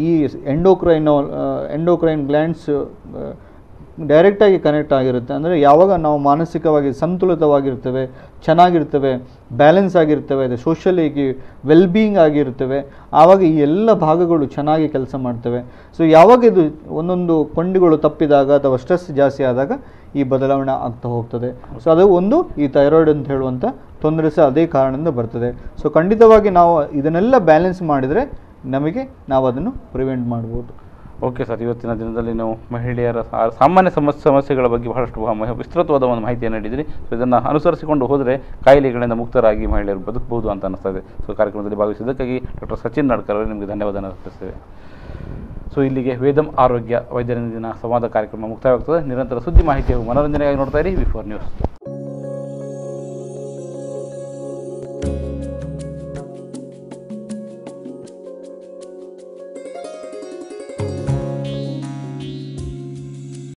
ಈ ಎಂಡೋಕ್ರೈನ್ ಗ್ಲ್ಯಾಂಡ್ಸ್ ಡೈರೆಕ್ಟಾಗಿ ಕನೆಕ್ಟ್ ಆಗಿರುತ್ತೆ. ಅಂದರೆ ಯಾವಾಗ ನಾವು ಮಾನಸಿಕವಾಗಿ ಸಂತುಲಿತವಾಗಿರ್ತೇವೆ, ಚೆನ್ನಾಗಿರ್ತೇವೆ, ಬ್ಯಾಲೆನ್ಸ್ ಆಗಿರ್ತೇವೆ, ಅದು ಸೋಷಿಯಲಿಗೆ ವೆಲ್ಬೀಯಿಂಗ್ ಆಗಿರ್ತೇವೆ, ಆವಾಗ ಈ ಎಲ್ಲ ಭಾಗಗಳು ಚೆನ್ನಾಗಿ ಕೆಲಸ ಮಾಡ್ತವೆ. ಸೊ ಯಾವಾಗ ಇದು ಒಂದೊಂದು ಕೊಂಡಿಗಳು ತಪ್ಪಿದಾಗ ಅಥವಾ ಸ್ಟ್ರೆಸ್ ಜಾಸ್ತಿ ಆದಾಗ ಈ ಬದಲಾವಣೆ ಆಗ್ತಾ ಹೋಗ್ತದೆ. ಸೊ ಅದು ಒಂದು ಈ ಥೈರಾಯ್ಡ್ ಅಂತ ಹೇಳುವಂಥ ತೊಂದರೆ ಸಹ ಅದೇ ಕಾರಣದಿಂದ ಬರ್ತದೆ. ಸೊ ಖಂಡಿತವಾಗಿ ನಾವು ಇದನ್ನೆಲ್ಲ ಬ್ಯಾಲೆನ್ಸ್ ಮಾಡಿದರೆ ನಾವು ಅದನ್ನು ಪ್ರಿವೆಂಟ್ ಮಾಡ್ಬೋದು. ಓಕೆ ಸರ್, ಇವತ್ತಿನ ದಿನದಲ್ಲಿ ನಾವು ಮಹಿಳೆಯರ ಸಾಮಾನ್ಯ ಸಮಸ್ಯೆಗಳ ಬಗ್ಗೆ ಬಹಳಷ್ಟು ವಿಸ್ತೃತವಾದ ಒಂದು ಮಾಹಿತಿಯನ್ನು ನೀಡಿದ್ರಿ. ಸೊ ಇದನ್ನು ಅನುಸರಿಸಿಕೊಂಡು ಹೋದರೆ ಕಾಯಿಲೆಗಳಿಂದ ಮುಕ್ತರಾಗಿ ಮಹಿಳೆಯರು ಬದುಕಬಹುದು ಅಂತ ಅನ್ನಿಸ್ತದೆ. ಸೊ ಕಾರ್ಯಕ್ರಮದಲ್ಲಿ ಭಾಗವಹಿಸಿದ್ದಕ್ಕಾಗಿ ಡಾಕ್ಟರ್ ಸಚಿನ್ ನಾಡ್ಕರ್ ಅವರು ನಿಮಗೆ ಧನ್ಯವಾದ ಅರ್ಪಿಸ್ತೇವೆ. ಸೊ ಇಲ್ಲಿಗೆ ವೇದಂ ಆರೋಗ್ಯ ವೈದ್ಯರೊಂದಿಗಿನ ಸಂವಾದ ಕಾರ್ಯಕ್ರಮ ಮುಕ್ತಾಯವಾಗ್ತದೆ. ನಿರಂತರ ಸುದ್ದಿ ಮಾಹಿತಿ ಹಾಗೂ ಮನೋರಂಜನೆಗಾಗಿ ನೋಡ್ತಾ ಇರಿ ವಿ4 ನ್ಯೂಸ್.